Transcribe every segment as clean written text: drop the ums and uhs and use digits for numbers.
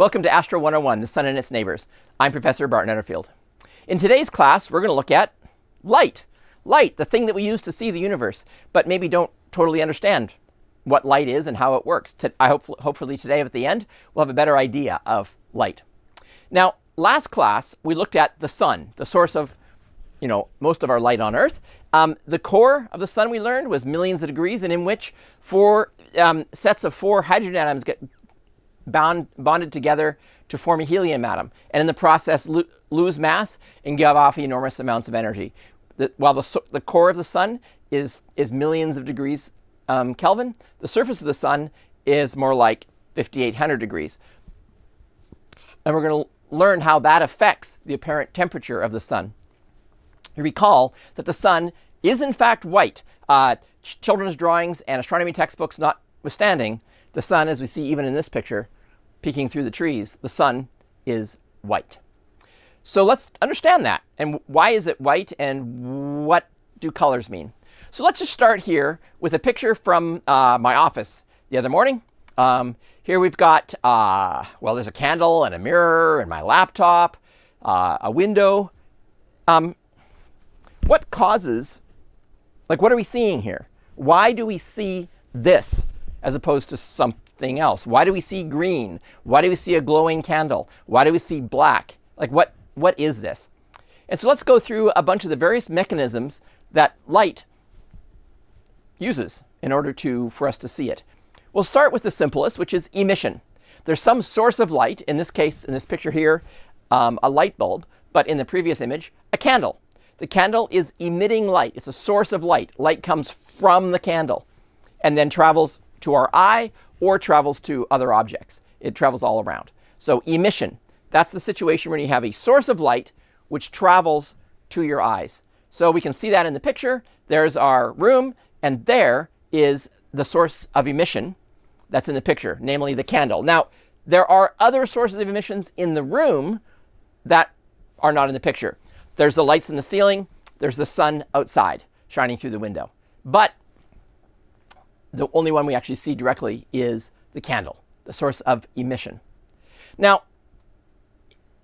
Welcome to Astro 101, the Sun and its Neighbors. I'm Professor Bart Netterfield. In today's class, we're going to look at light. Light, the thing that we use to see the universe, but maybe don't totally understand what light is and how it works. Hopefully today at the end, we'll have a better idea of light. Now, last class, we looked at the sun, the source of, most of our light on Earth. The core of the sun, we learned, was millions of degrees, and in which four sets of four hydrogen atoms get bonded together to form a helium atom, and in the process lose mass and give off enormous amounts of energy. While the core of the sun is millions of degrees Kelvin, the surface of the sun is more like 5,800 degrees. And we're going to learn how that affects the apparent temperature of the sun. You recall that the sun is in fact white. Children's drawings and astronomy textbooks notwithstanding, the sun, as we see even in this picture, peeking through the trees, the sun is white. So let's understand that. And why is it white, and what do colors mean? So let's just start here with a picture from my office the other morning. Here we've got, there's a candle and a mirror and my laptop, a window. What causes, what are we seeing here? Why do we see this as opposed to something else? Why do we see green? Why do we see a glowing candle? Why do we see black? What is this? And so let's go through a bunch of the various mechanisms that light uses in order for us to see it. We'll start with the simplest, which is emission. There's some source of light, in this case, in this picture here, a light bulb, but in the previous image, a candle. The candle is emitting light. It's a source of light. Light comes from the candle and then travels to our eye or travels to other objects. It travels all around. So emission, that's the situation where you have a source of light which travels to your eyes. So we can see that in the picture. There's our room, and there is the source of emission that's in the picture, namely the candle. Now, there are other sources of emissions in the room that are not in the picture. There's the lights in the ceiling. There's the sun outside shining through the window. But the only one we actually see directly is the candle, the source of emission. Now,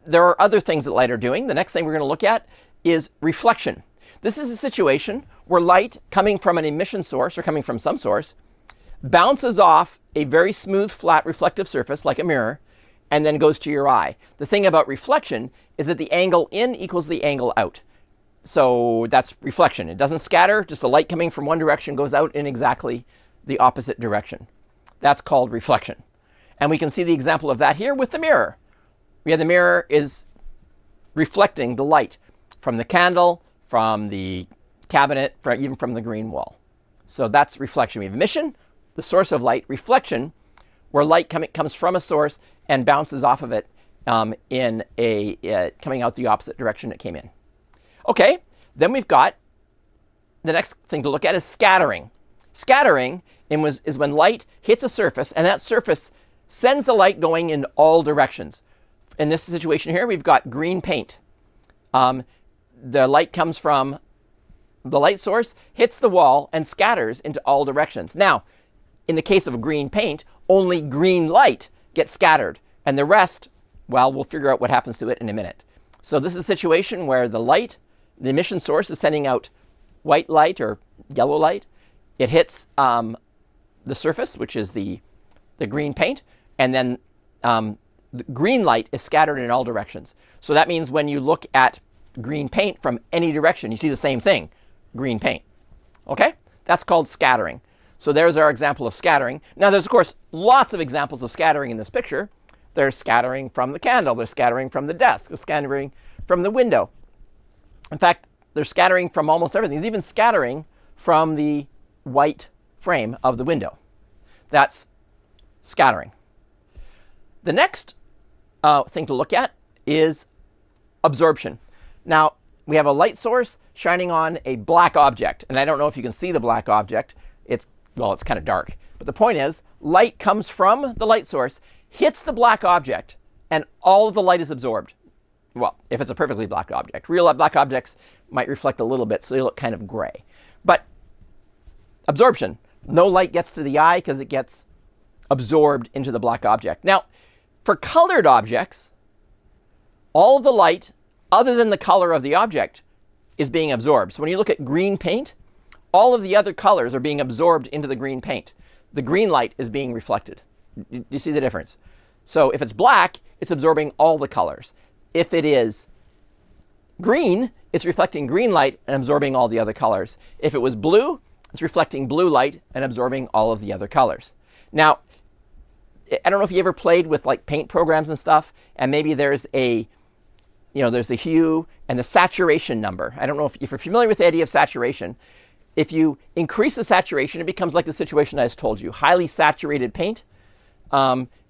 there are other things that light are doing. The next thing we're going to look at is reflection. This is a situation where light coming from an emission source or coming from some source bounces off a very smooth, flat, reflective surface like a mirror and then goes to your eye. The thing about reflection is that the angle in equals the angle out. So that's reflection. It doesn't scatter. Just the light coming from one direction goes out in exactly the opposite direction. That's called reflection. And we can see the example of that here with the mirror. The mirror is reflecting the light from the candle, from the cabinet, even from the green wall. So that's reflection. We have emission, the source of light, reflection, where light comes from a source and bounces off of it coming out the opposite direction it came in. Okay, then we've got the next thing to look at is scattering. Scattering is when light hits a surface, and that surface sends the light going in all directions. In this situation here, we've got green paint. The light comes from the light source, hits the wall, and scatters into all directions. Now, in the case of green paint, only green light gets scattered, and the rest, we'll figure out what happens to it in a minute. So this is a situation where the emission source is sending out white light or yellow light. It hits the surface, which is the green paint, and then the green light is scattered in all directions. So that means when you look at green paint from any direction, you see the same thing, green paint. Okay? That's called scattering. So there's our example of scattering. Now there's, of course, lots of examples of scattering in this picture. There's scattering from the candle. There's scattering from the desk. There's scattering from the window. In fact, there's scattering from almost everything. There's even scattering from the white frame of the window. That's scattering. The next thing to look at is absorption. Now, we have a light source shining on a black object. And I don't know if you can see the black object. It's kind of dark. But the point is, light comes from the light source, hits the black object, and all of the light is absorbed. Well, if it's a perfectly black object. Real black objects might reflect a little bit, so they look kind of gray. But absorption, no light gets to the eye because it gets absorbed into the black object. Now, For colored objects, all of the light other than the color of the object is being absorbed. So when you look at green paint, all of the other colors are being absorbed into the green paint. The green light is being reflected. Do you see the difference? So if it's black, it's absorbing all the colors. If it is green, it's reflecting green light and absorbing all the other colors. If it was blue, it's reflecting blue light and absorbing all of the other colors. Now, I don't know if you ever played with like paint programs and stuff, and maybe there's a, there's the hue and the saturation number. I don't know if you're familiar with the idea of saturation. If you increase the saturation, it becomes like the situation I just told you. Highly saturated paint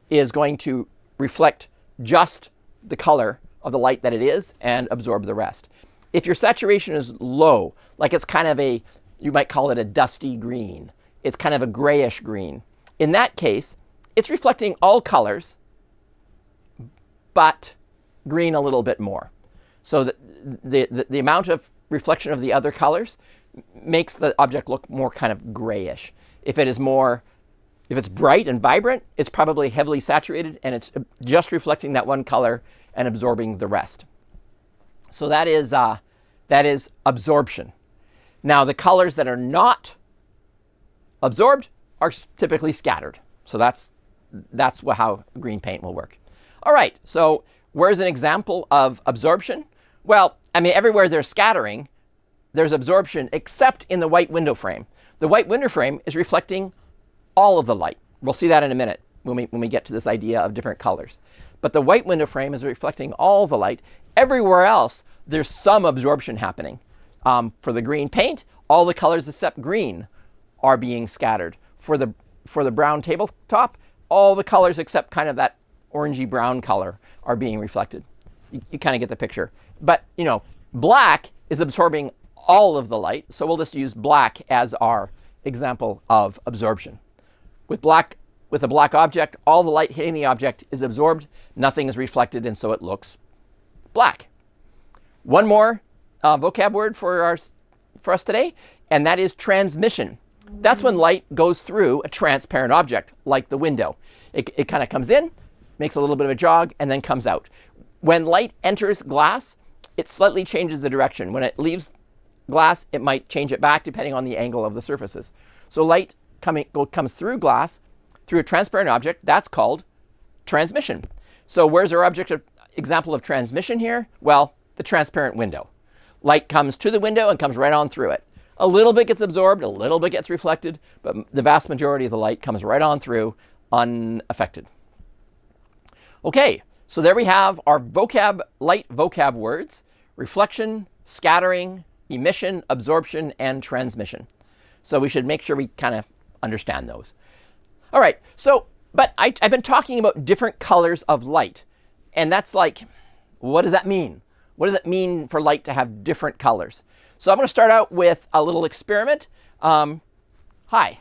is going to reflect just the color of the light that it is and absorb the rest. If your saturation is low, like it's kind of you might call it a dusty green. It's kind of a grayish green. In that case, it's reflecting all colors, but green a little bit more. So the amount of reflection of the other colors makes the object look more kind of grayish. If it's bright and vibrant, it's probably heavily saturated and it's just reflecting that one color and absorbing the rest. So that is absorption. Now the colors that are not absorbed are typically scattered. So that's how green paint will work. All right, so where's an example of absorption? Well, I mean, everywhere there's scattering, there's absorption except in the white window frame. The white window frame is reflecting all of the light. We'll see that in a minute when we get to this idea of different colors. But the white window frame is reflecting all the light. Everywhere else, there's some absorption happening. For the green paint, all the colors except green are being scattered. For the brown tabletop, all the colors except kind of that orangey brown color are being reflected. You kind of get the picture. But, black is absorbing all of the light, so we'll just use black as our example of absorption. With a black object, all the light hitting the object is absorbed, nothing is reflected, and so it looks black. One more vocab word for us today, and that is transmission. That's when light goes through a transparent object, like the window. It kind of comes in, makes a little bit of a jog, and then comes out. When light enters glass, it slightly changes the direction. When it leaves glass, it might change it back depending on the angle of the surfaces. So light comes through glass, through a transparent object. That's called transmission. So where's our example of transmission here? Well, the transparent window. Light comes to the window and comes right on through it. A little bit gets absorbed, a little bit gets reflected, but the vast majority of the light comes right on through unaffected. Okay, so there we have our light vocab words: reflection, scattering, emission, absorption, and transmission. So we should make sure we kind of understand those. All right, but I've been talking about different colors of light, and that's like, what does that mean? What does it mean for light to have different colors? So I'm going to start out with a little experiment. Hi. How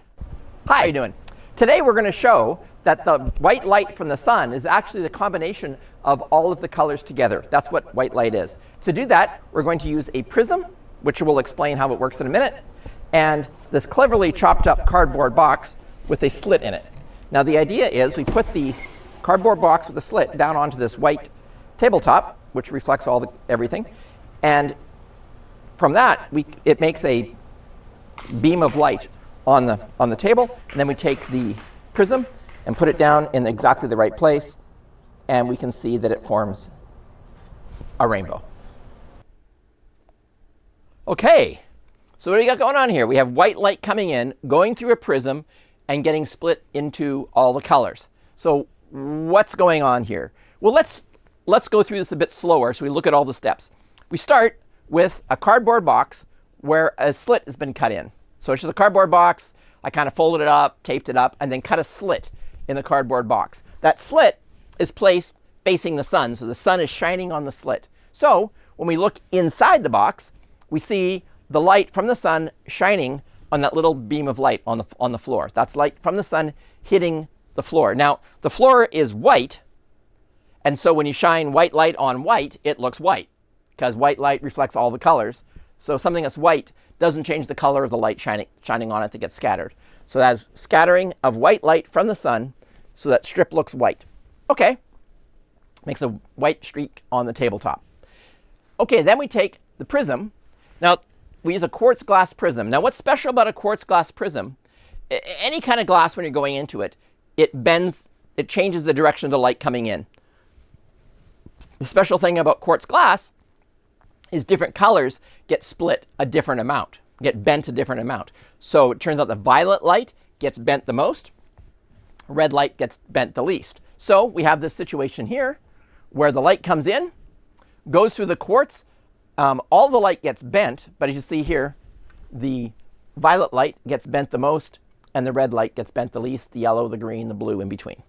are you doing? Today we're going to show that the white light from the sun is actually the combination of all of the colors together. That's what white light is. To do that, we're going to use a prism, which we'll explain how it works in a minute, and this cleverly chopped up cardboard box with a slit in it. Now the idea is we put the cardboard box with a slit down onto this white tabletop, which reflects everything, and from that it makes a beam of light on the table, and then we take the prism and put it down in exactly the right place, and we can see that it forms a rainbow. Okay, so what do we got going on here? We have white light coming in, going through a prism, and getting split into all the colors. So what's going on here? Well, let's go through this a bit slower so we look at all the steps. We start with a cardboard box where a slit has been cut in. So it's just a cardboard box. I kind of folded it up, taped it up, and then cut a slit in the cardboard box. That slit is placed facing the sun, so the sun is shining on the slit. So when we look inside the box, we see the light from the sun shining on that little beam of light on the floor. That's light from the sun hitting the floor. Now, the floor is white, and so when you shine white light on white, it looks white, because white light reflects all the colors. So something that's white doesn't change the color of the light shining on it that gets scattered. So that's scattering of white light from the sun, so that strip looks white. Okay, Makes a white streak on the tabletop. Okay, then we take the prism. Now, we use a quartz glass prism. Now, what's special about a quartz glass prism? Any kind of glass, when you're going into it, it bends, it changes the direction of the light coming in. The special thing about quartz glass is different colors get split a different amount, get bent a different amount. So it turns out the violet light gets bent the most, red light gets bent the least. So we have this situation here where the light comes in, goes through the quartz, all the light gets bent, but as you see here, the violet light gets bent the most, and the red light gets bent the least, the yellow, the green, the blue in between.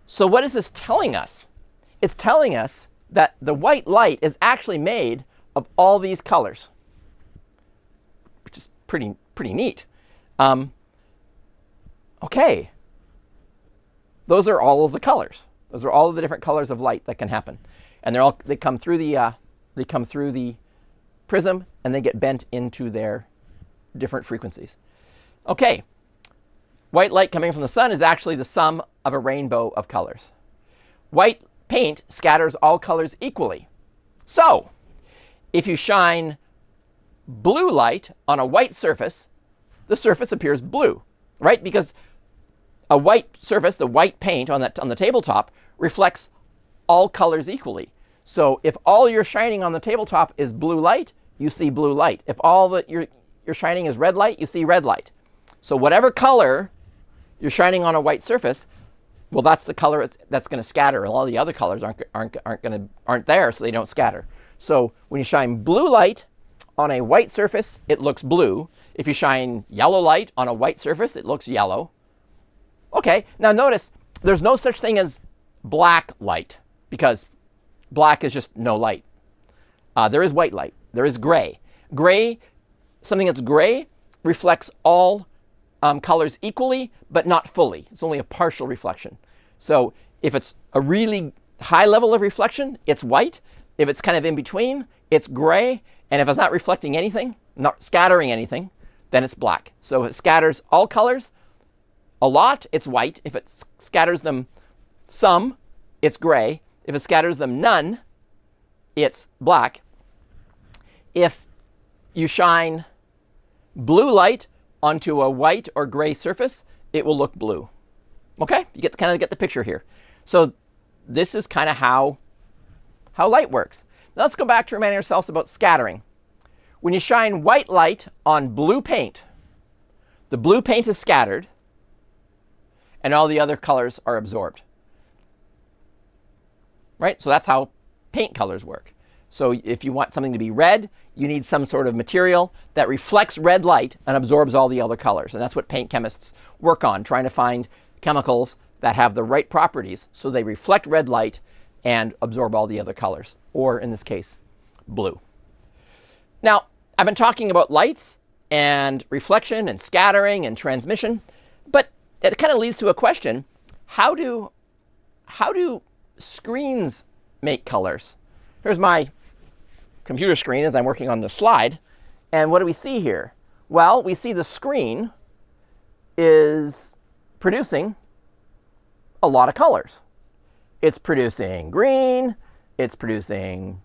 So what is this telling us? It's telling us that the white light is actually made of all these colors, which is pretty neat. Okay, those are all of the colors. Those are all of the different colors of light that can happen, and they come through the prism, and they get bent into their different frequencies. Okay, white light coming from the sun is actually the sum of a rainbow of colors. White paint scatters all colors equally. So, if you shine blue light on a white surface, the surface appears blue, right? Because a white surface, the white paint on the tabletop, reflects all colors equally. So if all you're shining on the tabletop is blue light, you see blue light. If all that you're shining is red light, you see red light. So whatever color you're shining on a white surface, well, that's the color that's going to scatter. And all the other colors aren't there, so they don't scatter. So when you shine blue light on a white surface, it looks blue. If you shine yellow light on a white surface, it looks yellow. Okay, now notice there's no such thing as black light, because black is just no light. There is white light. There is gray. Gray, something that's gray, reflects all colors equally, but not fully. It's only a partial reflection. So if it's a really high level of reflection, it's white. If it's kind of in between, it's gray. And if it's not reflecting anything, not scattering anything, then it's black. So if it scatters all colors a lot, it's white. If it scatters them some, it's gray. If it scatters them none, it's black. If you shine blue light onto a white or gray surface, it will look blue. Okay, you kind of get the picture here. So this is kind of how light works. Now let's go back to reminding ourselves about scattering. When you shine white light on blue paint, the blue paint is scattered, and all the other colors are absorbed. Right? So that's how paint colors work. So if you want something to be red, you need some sort of material that reflects red light and absorbs all the other colors. And that's what paint chemists work on, trying to find chemicals that have the right properties so they reflect red light and absorb all the other colors, or in this case, blue. Now, I've been talking about lights and reflection and scattering and transmission, but it kind of leads to a question. How do screens make colors? Here's my computer screen as I'm working on the slide. And what do we see here? Well, we see the screen is producing a lot of colors. It's producing green, it's producing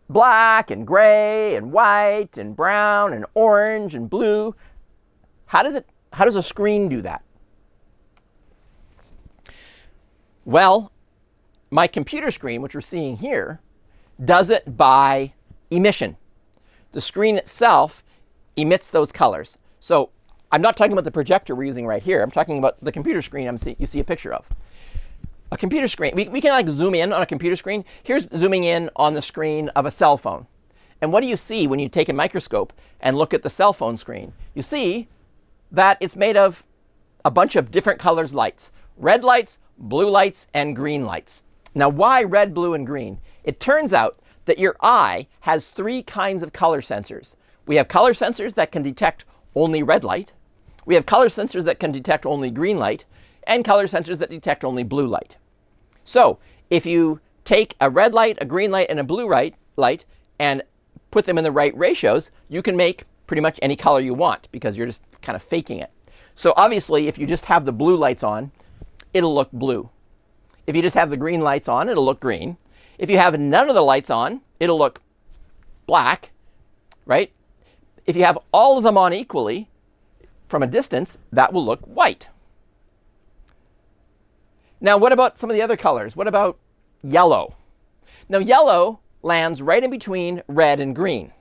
black and gray and white and brown and orange and blue. How does a screen do that? Well, my computer screen, which we're seeing here, does it by emission. The screen itself emits those colors. So I'm not talking about the projector we're using right here. I'm talking about the computer screen you see a picture of. A computer screen, we can like zoom in on a computer screen. Here's zooming in on the screen of a cell phone. And what do you see when you take a microscope and look at the cell phone screen? You see that it's made of a bunch of different colors lights. Red lights, blue lights, and green lights. Now, why red, blue, and green? It turns out that your eye has three kinds of color sensors. We have color sensors that can detect only red light. We have color sensors that can detect only green light, and color sensors that detect only blue light. So if you take a red light, a green light, and a blue light and put them in the right ratios, you can make pretty much any color you want because you're just kind of faking it. So obviously, if you just have the blue lights on, it'll look blue. If you just have the green lights on, it'll look green. If you have none of the lights on, it'll look black, right? If you have all of them on equally from a distance, that will look white. Now, what about some of the other colors? What about yellow? Now, yellow lands right in between red and green.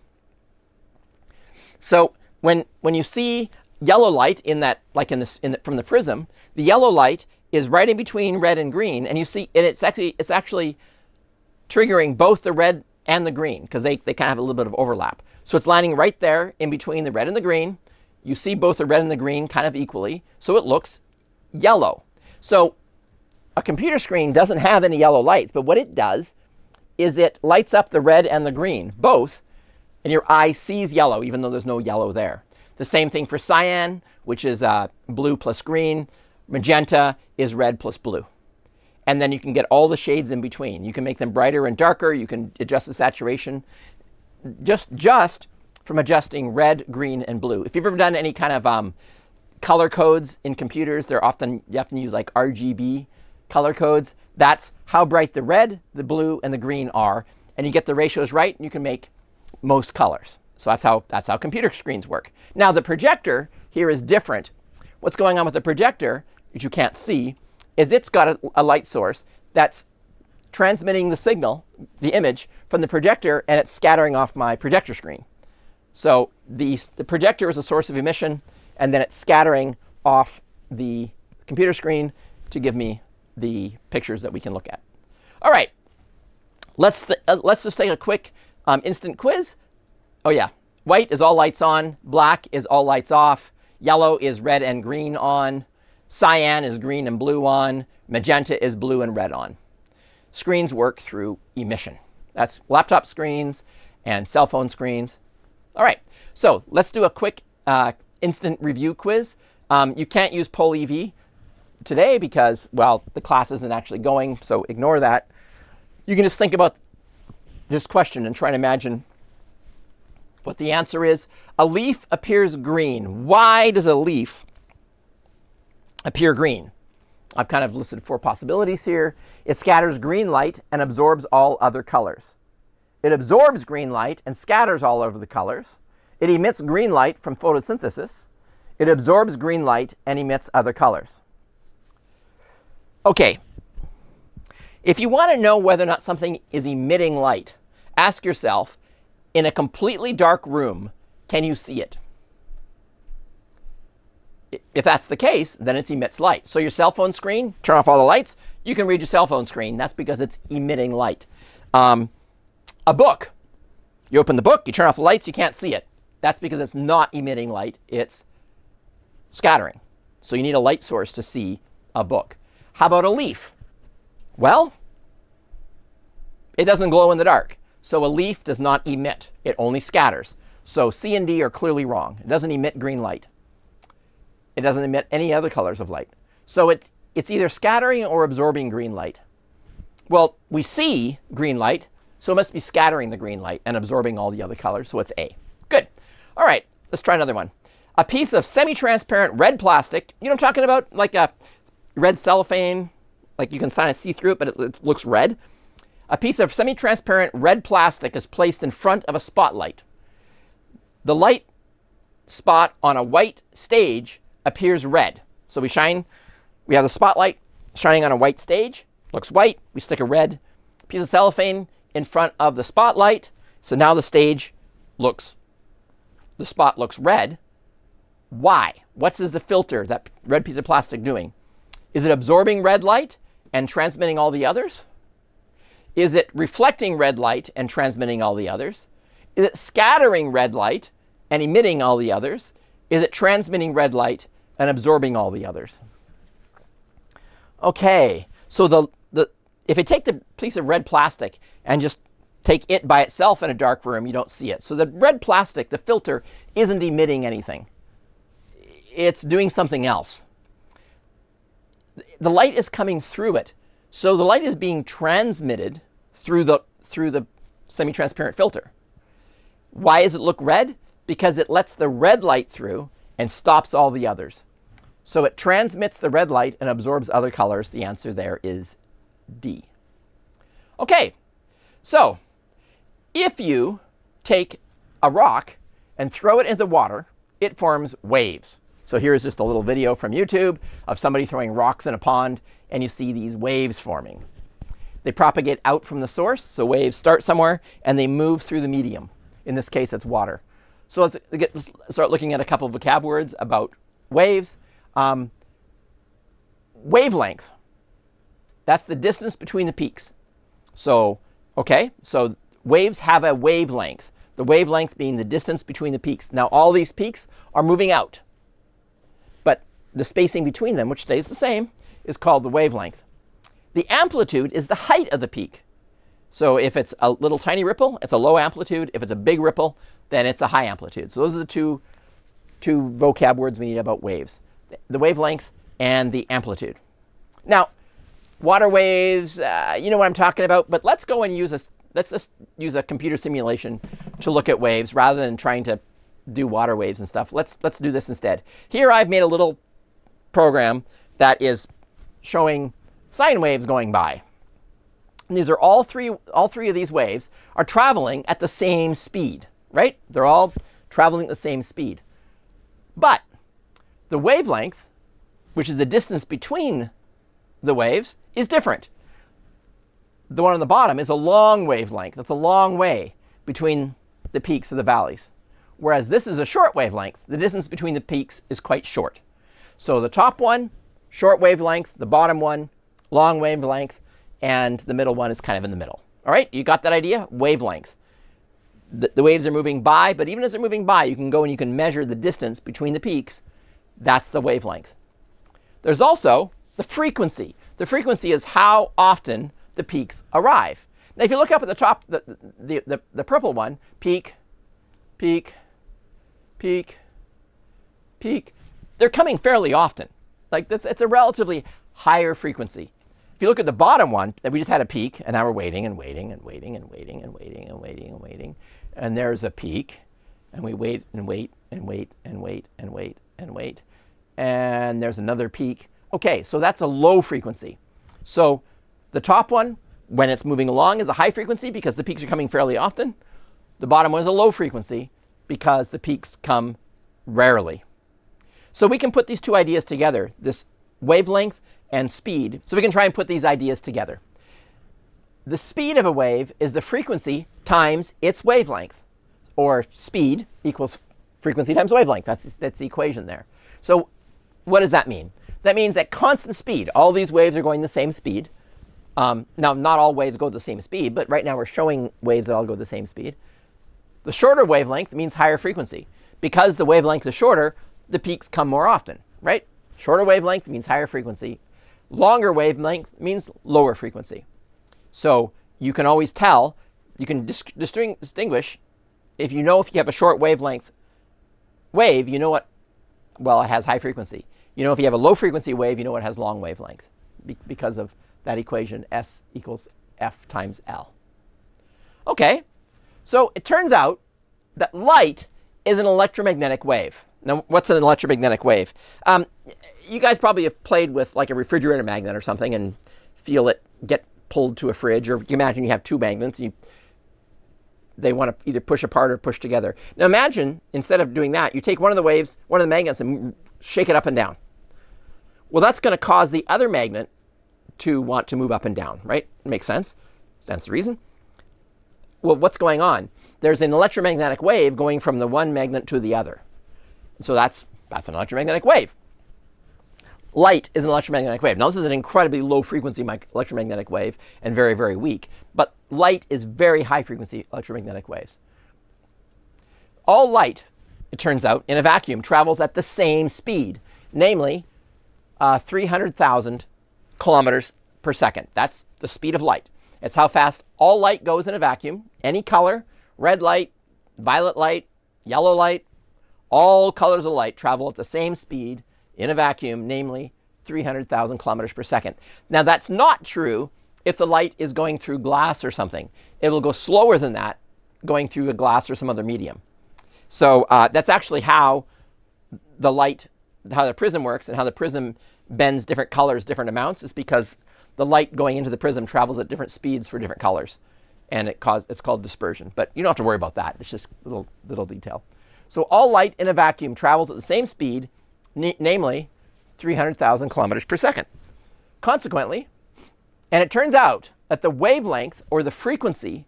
So when you see yellow light in that, like from the prism, the yellow light is right in between red and green, and you see, and it's actually triggering both the red and the green because they kind of have a little bit of overlap. So it's landing right there in between the red and the green. You see both the red and the green kind of equally, so it looks yellow. So a computer screen doesn't have any yellow lights, but what it does is it lights up the red and the green, both, and your eye sees yellow even though there's no yellow there. The same thing for cyan, which is blue plus green. Magenta is red plus blue. And then you can get all the shades in between. You can make them brighter and darker. You can adjust the saturation just from adjusting red, green, and blue. If you've ever done any kind of color codes in computers, you often use like RGB color codes. That's how bright the red, the blue, and the green are. And you get the ratios right, and you can make most colors. So that's how computer screens work. Now, the projector here is different. What's going on with the projector, which you can't see, is it's got a light source that's transmitting the signal, the image, from the projector, and it's scattering off my projector screen. So the projector is a source of emission, and then it's scattering off the computer screen to give me the pictures that we can look at. All right, let's just take a quick instant quiz. Oh yeah, white is all lights on, black is all lights off, yellow is red and green on, cyan is green and blue on, magenta is blue and red on. Screens work through emission. That's laptop screens and cell phone screens. All right, so let's do a quick instant review quiz. You can't use Poll EV today because, well, the class isn't actually going, so ignore that. You can just think about this question and try to imagine what the answer is. A leaf appears green. Why does a leaf appear green? I've kind of listed 4 possibilities here. It scatters green light and absorbs all other colors. It absorbs green light and scatters all over the colors. It emits green light from photosynthesis. It absorbs green light and emits other colors. Okay. If you want to know whether or not something is emitting light, ask yourself, in a completely dark room, can you see it? If that's the case, then it emits light. So your cell phone screen, turn off all the lights, you can read your cell phone screen. That's because it's emitting light. A book, you open the book, you turn off the lights, you can't see it. That's because it's not emitting light, it's scattering. So you need a light source to see a book. How about a leaf? Well, it doesn't glow in the dark. So a leaf does not emit, it only scatters. So C and D are clearly wrong. It doesn't emit green light. It doesn't emit any other colors of light. So it's either scattering or absorbing green light. Well, we see green light, so it must be scattering the green light and absorbing all the other colors, so it's A. Good. All right, let's try another one. A piece of semi-transparent red plastic, you know what I'm talking about? Like a red cellophane, like you can kind of see through it, but it looks red. A piece of semi-transparent red plastic is placed in front of a spotlight. The light spot on a white stage appears red. So we have the spotlight shining on a white stage, looks white. We stick a red piece of cellophane in front of the spotlight. So now the spot looks red. Why? What is the filter, that red piece of plastic, doing? Is it absorbing red light and transmitting all the others? Is it reflecting red light and transmitting all the others? Is it scattering red light and emitting all the others? Is it transmitting red light and absorbing all the others? Okay, so if you take the piece of red plastic and just take it by itself in a dark room, you don't see it. So the red plastic, the filter, isn't emitting anything. It's doing something else. The light is coming through it. So the light is being transmitted through the semi-transparent filter. Why does it look red? Because it lets the red light through and stops all the others. So it transmits the red light and absorbs other colors. The answer there is d. Okay, so if you take a rock and throw it into the water, it forms waves. So here's just a little video from YouTube of somebody throwing rocks in a pond, and you see these waves forming. They propagate out from the source, so waves start somewhere, and they move through the medium. In this case, it's water. So let's start looking at a couple of vocab words about waves. Wavelength. That's the distance between the peaks. So, okay, so waves have a wavelength. The wavelength being the distance between the peaks. Now, all these peaks are moving out. But the spacing between them, which stays the same, is called the wavelength. The amplitude is the height of the peak. So if it's a little tiny ripple, it's a low amplitude. If it's a big ripple, then it's a high amplitude. So those are the two vocab words we need about waves. The wavelength and the amplitude. Now, water waves, you know what I'm talking about, but let's go and let's just use a computer simulation to look at waves rather than trying to do water waves and stuff. Let's do this instead. Here I've made a little program that is showing sine waves going by. And these are all three of these waves are traveling at the same speed, right? They're all traveling at the same speed. But the wavelength, which is the distance between the waves, is different. The one on the bottom is a long wavelength. That's a long way between the peaks or the valleys. Whereas this is a short wavelength. The distance between the peaks is quite short. So the top one, short wavelength. The bottom one, long wavelength. And the middle one is kind of in the middle. All right, you got that idea? Wavelength. The waves are moving by, but even as they're moving by, you can go and you can measure the distance between the peaks. That's the wavelength. There's also the frequency. The frequency is how often the peaks arrive. Now, if you look up at the top, the purple one, peak, peak, peak, peak, they're coming fairly often. Like it's a relatively higher frequency. If you look at the bottom one, that we just had a peak, and now we're waiting and waiting and waiting and waiting and waiting and waiting and waiting, and there's a peak, and we wait and wait and wait and wait and wait and wait, and there's another peak. Okay, so that's a low frequency. So the top one, when it's moving along, is a high frequency because the peaks are coming fairly often. The bottom one is a low frequency because the peaks come rarely. So we can put these two ideas together, this wavelength and speed, so we can try and put these ideas together. The speed of a wave is the frequency times its wavelength, or speed equals frequency times wavelength. That's the equation there. So what does that mean? That means at constant speed, all these waves are going the same speed. Now, not all waves go the same speed, but right now we're showing waves that all go the same speed. The shorter wavelength means higher frequency. Because the wavelength is shorter, the peaks come more often, right? Shorter wavelength means higher frequency. Longer wavelength means lower frequency. So you can always tell, you can distinguish, if you have a short wavelength wave, you know what, well, it has high frequency. You know if you have a low frequency wave, you know it has long wavelength because of that equation, S equals F times L. Okay, so it turns out that light is an electromagnetic wave. Now, what's an electromagnetic wave? You guys probably have played with like a refrigerator magnet or something and feel it get pulled to a fridge, or you imagine you have two magnets and they want to either push apart or push together. Now imagine, instead of doing that, you take one of the waves, one of the magnets, and shake it up and down. Well, that's going to cause the other magnet to want to move up and down, right? Makes sense. That's the reason. Well, what's going on? There's an electromagnetic wave going from the one magnet to the other. So that's an electromagnetic wave. Light is an electromagnetic wave. Now, this is an incredibly low frequency electromagnetic wave and very, very weak. But light is very high frequency electromagnetic waves. All light, it turns out, in a vacuum travels at the same speed, namely 300,000 kilometers per second. That's the speed of light. It's how fast all light goes in a vacuum. Any color, red light, violet light, yellow light, all colors of light travel at the same speed in a vacuum, namely 300,000 kilometers per second. Now, that's not true if the light is going through glass or something. It will go slower than that going through a glass or some other medium. So that's actually how the prism works, and how the prism bends different colors, different amounts, is because the light going into the prism travels at different speeds for different colors. And it's called dispersion. But you don't have to worry about that. It's just little detail. So all light in a vacuum travels at the same speed, namely 300,000 kilometers per second. Consequently, and it turns out that the wavelength or the frequency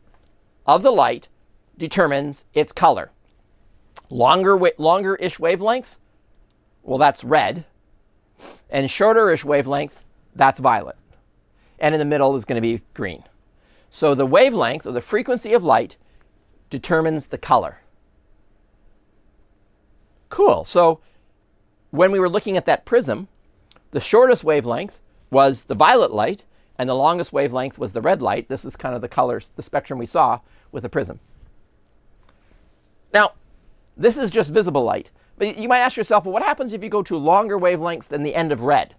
of the light determines its color. Longer-ish wavelengths, well, that's red. And shorter-ish wavelength, that's violet. And in the middle is going to be green. So the wavelength or the frequency of light determines the color. Cool. So when we were looking at that prism, the shortest wavelength was the violet light, and the longest wavelength was the red light. This is kind of the colors, the spectrum we saw with the prism. Now, this is just visible light. But you might ask yourself, well, what happens if you go to longer wavelengths than the end of red?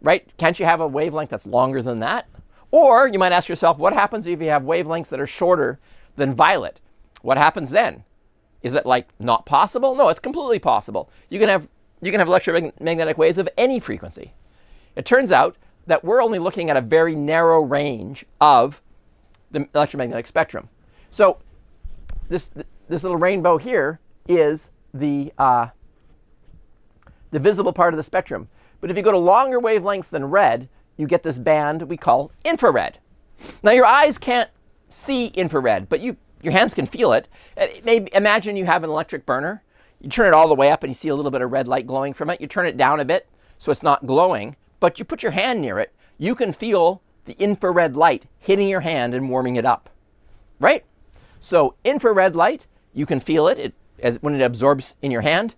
Right? Can't you have a wavelength that's longer than that? Or you might ask yourself, what happens if you have wavelengths that are shorter than violet? What happens then? Is it like not possible? No, it's completely possible. You can have electromagnetic waves of any frequency. It turns out that we're only looking at a very narrow range of the electromagnetic spectrum. So this little rainbow here is the visible part of the spectrum. But if you go to longer wavelengths than red, you get this band we call infrared. Now, your eyes can't see infrared, but your hands can feel it. Maybe imagine you have an electric burner. You turn it all the way up and you see a little bit of red light glowing from it. You turn it down a bit so it's not glowing, but you put your hand near it. You can feel the infrared light hitting your hand and warming it up, right? So infrared light, you can feel it. When it absorbs in your hand,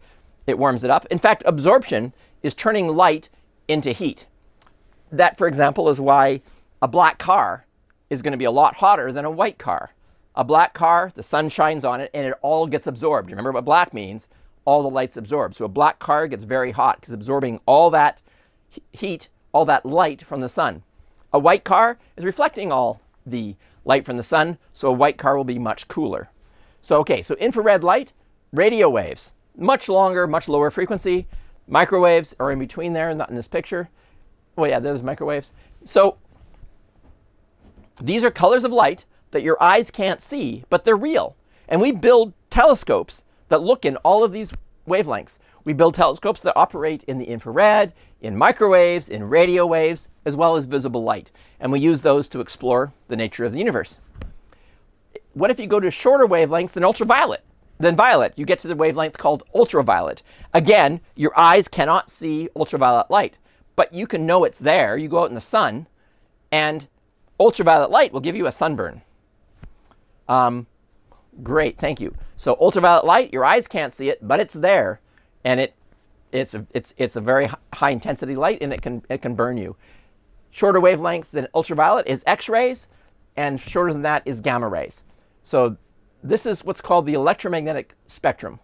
it warms it up. In fact, absorption is turning light into heat. That, for example, is why a black car is going to be a lot hotter than a white car. A black car, the sun shines on it, and it all gets absorbed. Remember what black means? All the light's absorbed. So a black car gets very hot because absorbing all that heat, all that light from the sun. A white car is reflecting all the light from the sun, so a white car will be much cooler. So, okay, so infrared light, radio waves, much longer, much lower frequency. Microwaves are in between there, not in this picture. Oh yeah, there's microwaves. So these are colors of light that your eyes can't see, but they're real. And we build telescopes that look in all of these wavelengths. We build telescopes that operate in the infrared, in microwaves, in radio waves, as well as visible light. And we use those to explore the nature of the universe. What if you go to shorter wavelengths than violet? You get to the wavelength called ultraviolet. Again, your eyes cannot see ultraviolet light, but you can know it's there. You go out in the sun, and ultraviolet light will give you a sunburn. Great, thank you. So ultraviolet light, your eyes can't see it, but it's there, and it's a very high intensity light, and it can burn you. Shorter wavelength than ultraviolet is X-rays, and shorter than that is gamma rays. So this is what's called the electromagnetic spectrum.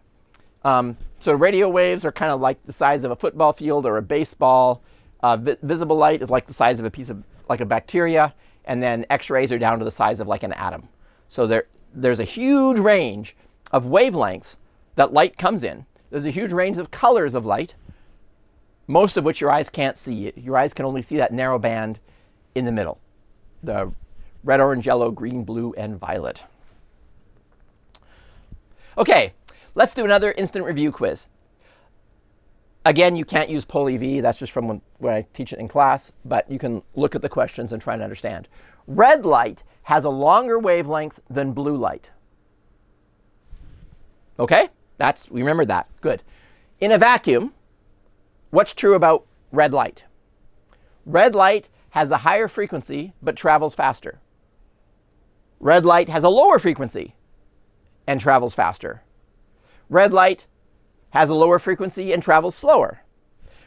So radio waves are kind of like the size of a football field or a baseball. Visible light is like the size of a piece of, like a bacteria. And then X-rays are down to the size of like an atom. So there's a huge range of wavelengths that light comes in. There's a huge range of colors of light, most of which your eyes can't see. Your eyes can only see that narrow band in the middle. The red, orange, yellow, green, blue, and violet. Okay, let's do another instant review quiz. Again, you can't use PolEV. That's just from when I teach it in class, but you can look at the questions and try and understand. Red light has a longer wavelength than blue light. Okay, we remember that. Good. In a vacuum, what's true about red light? Red light has a higher frequency but travels faster. Red light has a lower frequency and travels faster. Red light has a lower frequency and travels slower.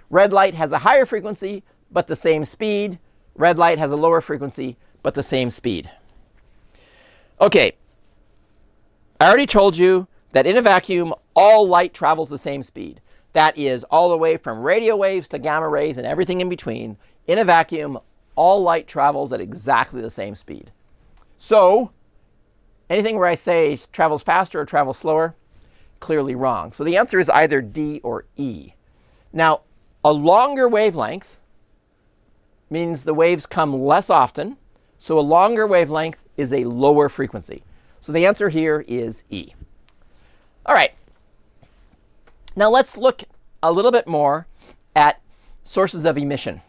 Red light has a higher frequency but the same speed. Red light has a lower frequency but the same speed. Okay, I already told you that in a vacuum, all light travels the same speed. That is all the way from radio waves to gamma rays and everything in between. In a vacuum, all light travels at exactly the same speed. So anything where I say travels faster or travels slower, clearly wrong. So the answer is either D or E. Now, a longer wavelength means the waves come less often. So a longer wavelength is a lower frequency. So the answer here is E. All right. Now let's look a little bit more at sources of emission.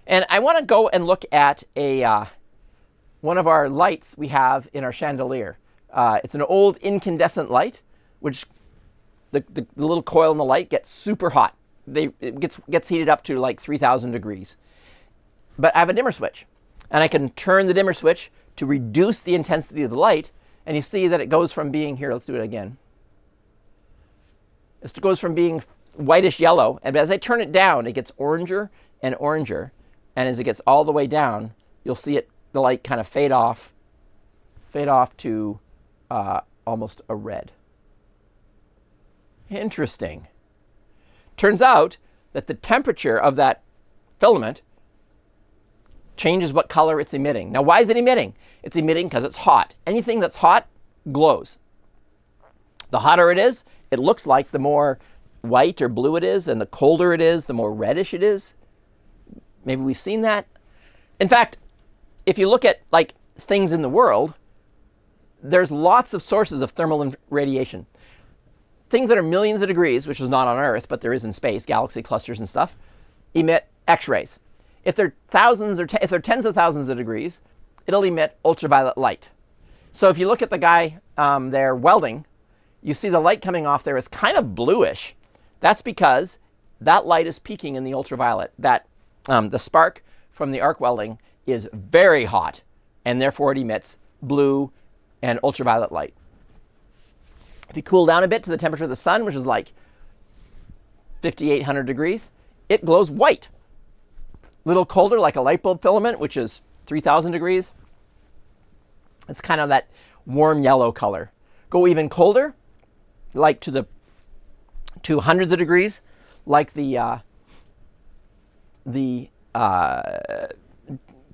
And I want to go and look at one of our lights we have in our chandelier. It's an old incandescent light, which the little coil in the light gets super hot. It gets heated up to like 3,000 degrees. But I have a dimmer switch. And I can turn the dimmer switch to reduce the intensity of the light. And you see that it goes from being, here, let's do it again. It goes from being whitish yellow. And as I turn it down, it gets oranger and oranger. And as it gets all the way down, you'll see the light kind of fade off to almost a red. Interesting. Turns out that the temperature of that filament changes what color it's emitting. Now, why is it emitting? It's emitting because it's hot. Anything that's hot glows. The hotter it is, it looks like the more white or blue it is, and the colder it is, the more reddish it is. Maybe we've seen that. In fact, if you look at like things in the world, there's lots of sources of thermal radiation. Things that are millions of degrees, which is not on Earth, but there is in space, galaxy clusters and stuff, emit X-rays. If they're thousands or if they're tens of thousands of degrees, it'll emit ultraviolet light. So if you look at the guy there welding, you see the light coming off there is kind of bluish. That's because that light is peaking in the ultraviolet. The spark from the arc welding is very hot, and therefore it emits blue and ultraviolet light. If you cool down a bit to the temperature of the sun, which is like 5,800 degrees, it glows white. A little colder, like a light bulb filament, which is 3,000 degrees. It's kind of that warm yellow color. Go even colder, like to hundreds of degrees, like the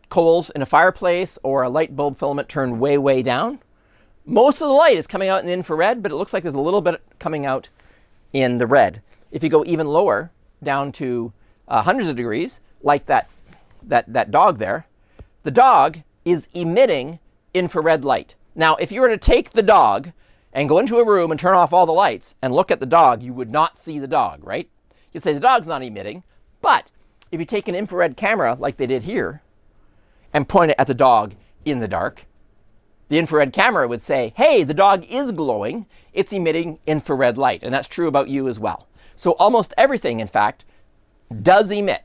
coals in a fireplace or a light bulb filament turned way, way down. Most of the light is coming out in the infrared, but it looks like there's a little bit coming out in the red. If you go even lower, down to hundreds of degrees, like that dog there, the dog is emitting infrared light. Now, if you were to take the dog and go into a room and turn off all the lights and look at the dog, you would not see the dog, right? You'd say the dog's not emitting. But if you take an infrared camera like they did here and point it at the dog in the dark, the infrared camera would say, hey, the dog is glowing. It's emitting infrared light. And that's true about you as well. So almost everything, in fact, does emit.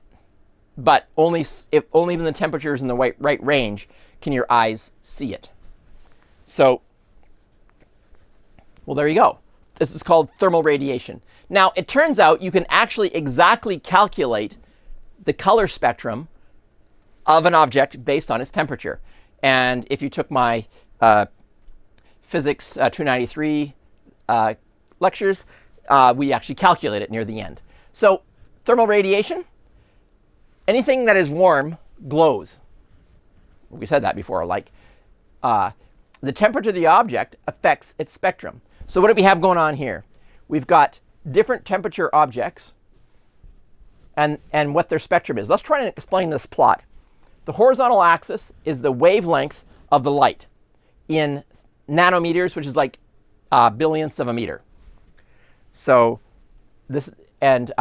But only when the temperature is in the right range can your eyes see it. So, well, there you go. This is called thermal radiation. Now, it turns out you can actually exactly calculate the color spectrum of an object based on its temperature. And if you took my Physics 293 lectures, we actually calculate it near the end. So thermal radiation, anything that is warm glows. We said that before, like the temperature of the object affects its spectrum. So what do we have going on here? We've got different temperature objects and what their spectrum is. Let's try to explain this plot. The horizontal axis is the wavelength of the light in nanometers, which is like billionths of a meter. So this, and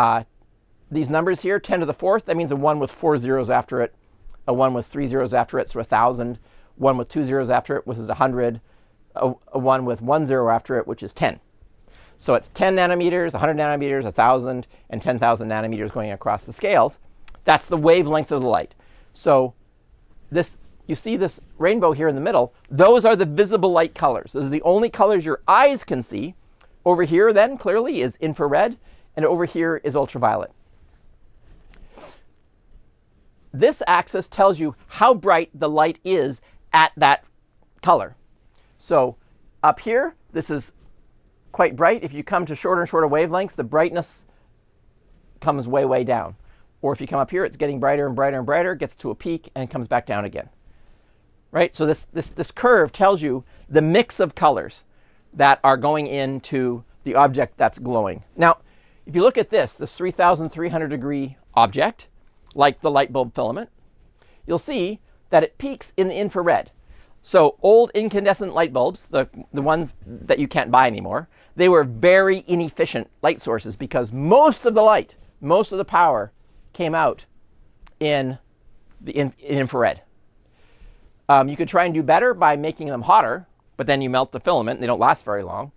these numbers here, 10 to the fourth, that means a 1 with 4 zeros after it, a 1 with 3 zeros after it, so 1,000, 1 with 2 zeros after it, which is 100, a 1 with 1 zero after it, which is 10. So it's 10 nanometers, 100 nanometers, 1,000, and 10,000 nanometers going across the scales. That's the wavelength of the light. So this, you see this rainbow here in the middle, those are the visible light colors. Those are the only colors your eyes can see. Over here then clearly is infrared, and over here is ultraviolet. This axis tells you how bright the light is at that color. So up here, this is quite bright. If you come to shorter and shorter wavelengths, the brightness comes way, way down. Or if you come up here, it's getting brighter and brighter and brighter, gets to a peak, and comes back down again. Right? So this curve tells you the mix of colors that are going into the object that's glowing. Now, if you look at this 3,300 degree object, like the light bulb filament, you'll see that it peaks in the infrared. So old incandescent light bulbs, the ones that you can't buy anymore, they were very inefficient light sources because most of the light, most of the power came out in the infrared. You could try and do better by making them hotter, but then you melt the filament and they don't last very long.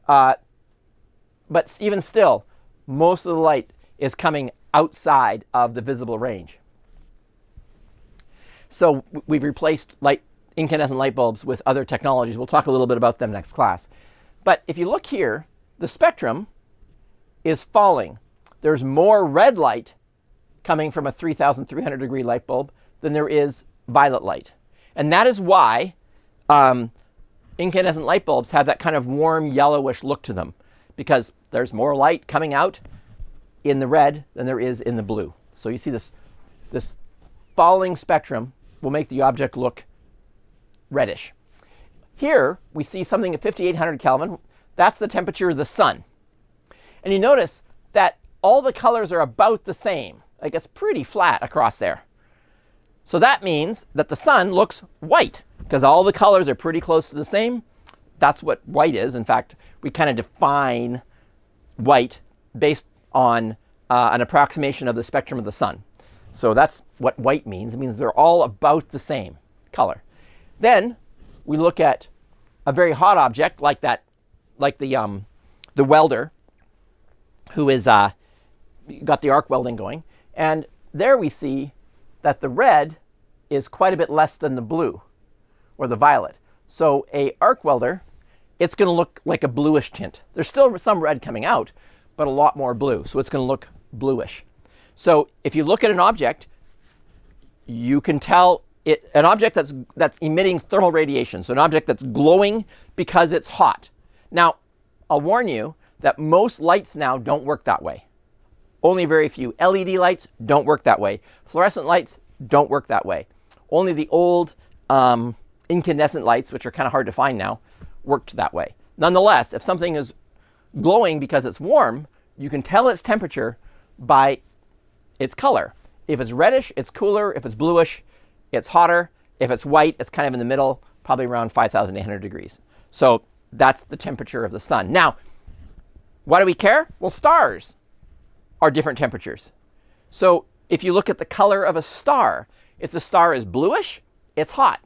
But even still, most of the light is coming outside of the visible range. So we've replaced incandescent light bulbs with other technologies. We'll talk a little bit about them next class. But if you look here, the spectrum is falling. There's more red light coming from a 3,300 degree light bulb than there is violet light. And that is why incandescent light bulbs have that kind of warm yellowish look to them, because there's more light coming out in the red than there is in the blue. So you see this falling spectrum will make the object look reddish. Here we see something at 5,800 Kelvin. That's the temperature of the sun. And you notice that all the colors are about the same. Like it's pretty flat across there. So that means that the sun looks white because all the colors are pretty close to the same. That's what white is. In fact, we kind of define white based on an approximation of the spectrum of the sun. So that's what white means. It means they're all about the same color. Then we look at a very hot object like that, like the welder, who is got the arc welding going, and there we see that the red is quite a bit less than the blue or the violet. So a arc welder, it's going to look like a bluish tint. There's still some red coming out, but a lot more blue. So it's going to look bluish. So if you look at an object, you can tell an object that's emitting thermal radiation. So an object that's glowing because it's hot. Now, I'll warn you that most lights now don't work that way. Only very few. LED lights don't work that way. Fluorescent lights don't work that way. Only the old incandescent lights, which are kind of hard to find now, worked that way. Nonetheless, if something is glowing because it's warm, you can tell its temperature by its color. If it's reddish, it's cooler. If it's bluish, it's hotter. If it's white, it's kind of in the middle, probably around 5,800 degrees. So that's the temperature of the sun. Now, why do we care? Well, stars are different temperatures. So if you look at the color of a star, if the star is bluish, it's hot.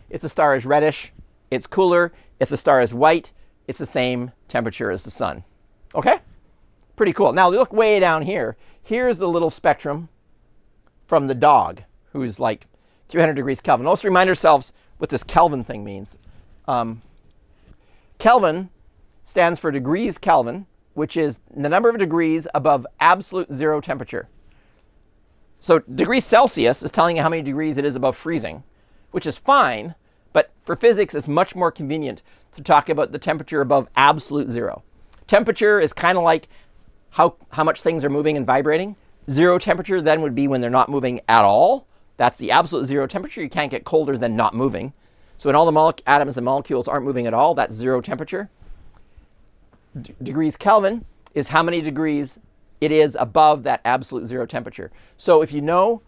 If the star is reddish, it's cooler. If the star is white, it's the same temperature as the sun. Okay? Pretty cool. Now look way down here. Here's the little spectrum from the dog, who's like 300 degrees Kelvin. Let's remind ourselves what this Kelvin thing means. Kelvin stands for degrees Kelvin, which is the number of degrees above absolute zero temperature. So degrees Celsius is telling you how many degrees it is above freezing, which is fine, but for physics it's much more convenient to talk about the temperature above absolute zero. Temperature is kind of like how much things are moving and vibrating. Zero temperature then would be when they're not moving at all. That's the absolute zero temperature. You can't get colder than not moving. So when all the atoms and molecules aren't moving at all, that's zero temperature. Degrees Kelvin is how many degrees it is above that absolute zero temperature. So if you know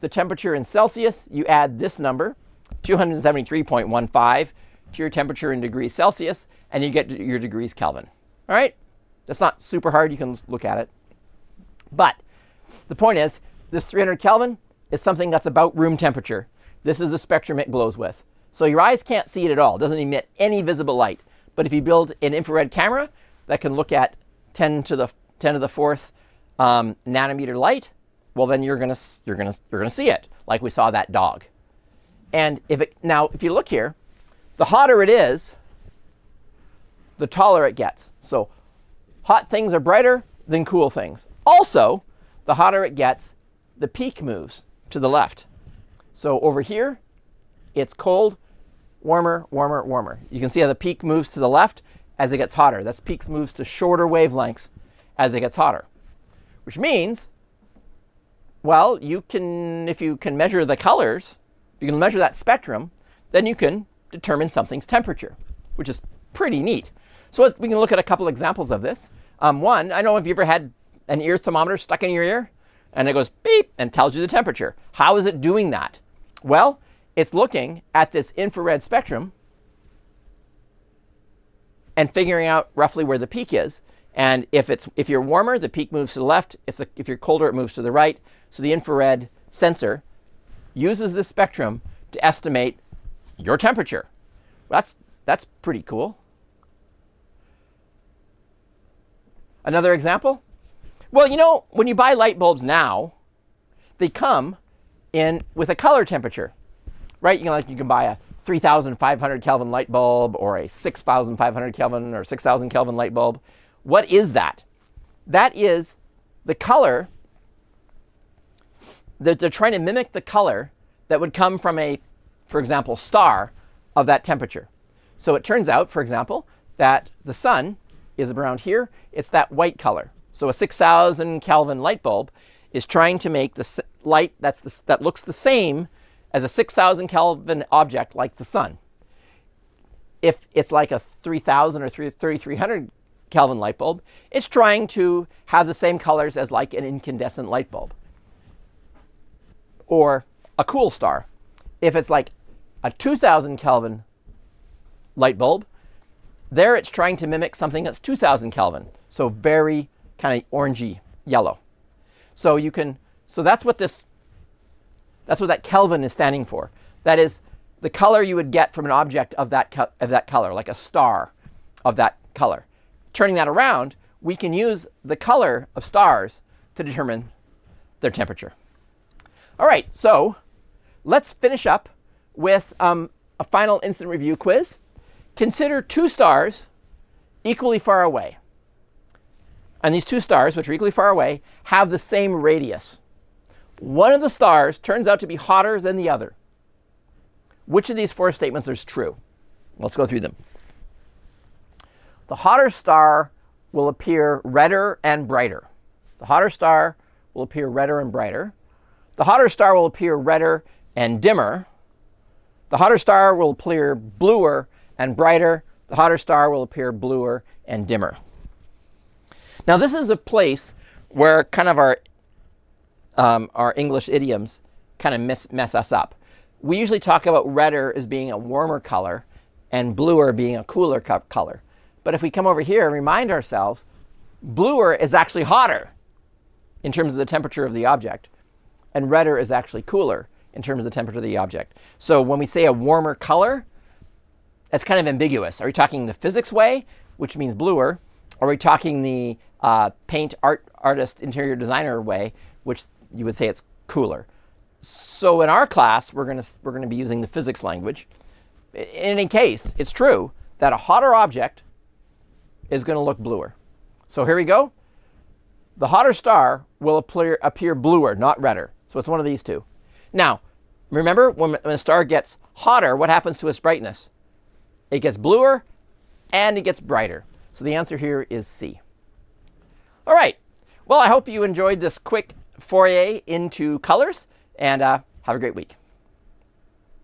the temperature in Celsius, you add this number, 273.15, to your temperature in degrees Celsius, and you get your degrees Kelvin. All right? That's not super hard. You can look at it. But the point is, this 300 Kelvin is something that's about room temperature. This is the spectrum it glows with. So your eyes can't see it at all. It doesn't emit any visible light. But if you build an infrared camera that can look at 10 to the 4th nanometer light, well, then you're gonna see it, like we saw that dog. And if you look here, the hotter it is, the taller it gets. So hot things are brighter than cool things. Also, the hotter it gets, the peak moves to the left. So over here, it's cold, warmer, warmer, warmer. You can see how the peak moves to the left as it gets hotter. That peak moves to shorter wavelengths as it gets hotter. Which means, well, if you can measure the colors, if you can measure that spectrum, then you can determine something's temperature, which is pretty neat. So we can look at a couple examples of this. One, I don't know if you ever had an ear thermometer stuck in your ear, and it goes beep and tells you the temperature. How is it doing that? Well, it's looking at this infrared spectrum and figuring out roughly where the peak is. And if you're warmer, the peak moves to the left. If you're colder, it moves to the right. So the infrared sensor uses this spectrum to estimate your temperature. That's pretty cool. Another example? Well, you know, when you buy light bulbs now, they come in with a color temperature, right? You can buy a 3,500 Kelvin light bulb or a 6,500 Kelvin or 6,000 Kelvin light bulb. What is that? That is the color that they're trying to mimic the color that would come from a, for example, star of that temperature. So it turns out, for example, that the sun is around here. It's that white color. So a 6,000 Kelvin light bulb is trying to make the light that looks the same as a 6,000 Kelvin object like the sun. If it's like a 3,000 or 3,300 Kelvin light bulb, it's trying to have the same colors as like an incandescent light bulb or a cool star. If it's like a 2,000 Kelvin light bulb, there it's trying to mimic something that's 2,000 Kelvin, so very kind of orangey yellow. So that's what that Kelvin is standing for. That is the color you would get from an object of that color, like a star of that color. Turning that around, we can use the color of stars to determine their temperature. All right, so let's finish up with a final instant review quiz. Consider two stars equally far away. And these two stars, which are equally far away, have the same radius. One of the stars turns out to be hotter than the other. Which of these four statements is true? Let's go through them. The hotter star will appear redder and brighter. The hotter star will appear redder and brighter. The hotter star will appear redder and dimmer. The hotter star will appear bluer and brighter. The hotter star will appear bluer and dimmer. Now, this is a place where kind of our English idioms kind of mess us up. We usually talk about redder as being a warmer color and bluer being a cooler color. But if we come over here and remind ourselves, bluer is actually hotter in terms of the temperature of the object, and redder is actually cooler in terms of the temperature of the object. So when we say a warmer color, that's kind of ambiguous. Are we talking the physics way, which means bluer? Or are we talking the paint artist interior designer way, which you would say it's cooler? So in our class, we're going to be using the physics language. In any case, it's true that a hotter object is going to look bluer. So here we go. The hotter star will appear bluer, not redder. So it's one of these two. Now, remember, when a star gets hotter, what happens to its brightness? It gets bluer and it gets brighter. So the answer here is C. All right. Well, I hope you enjoyed this quick foray into colors, and have a great week.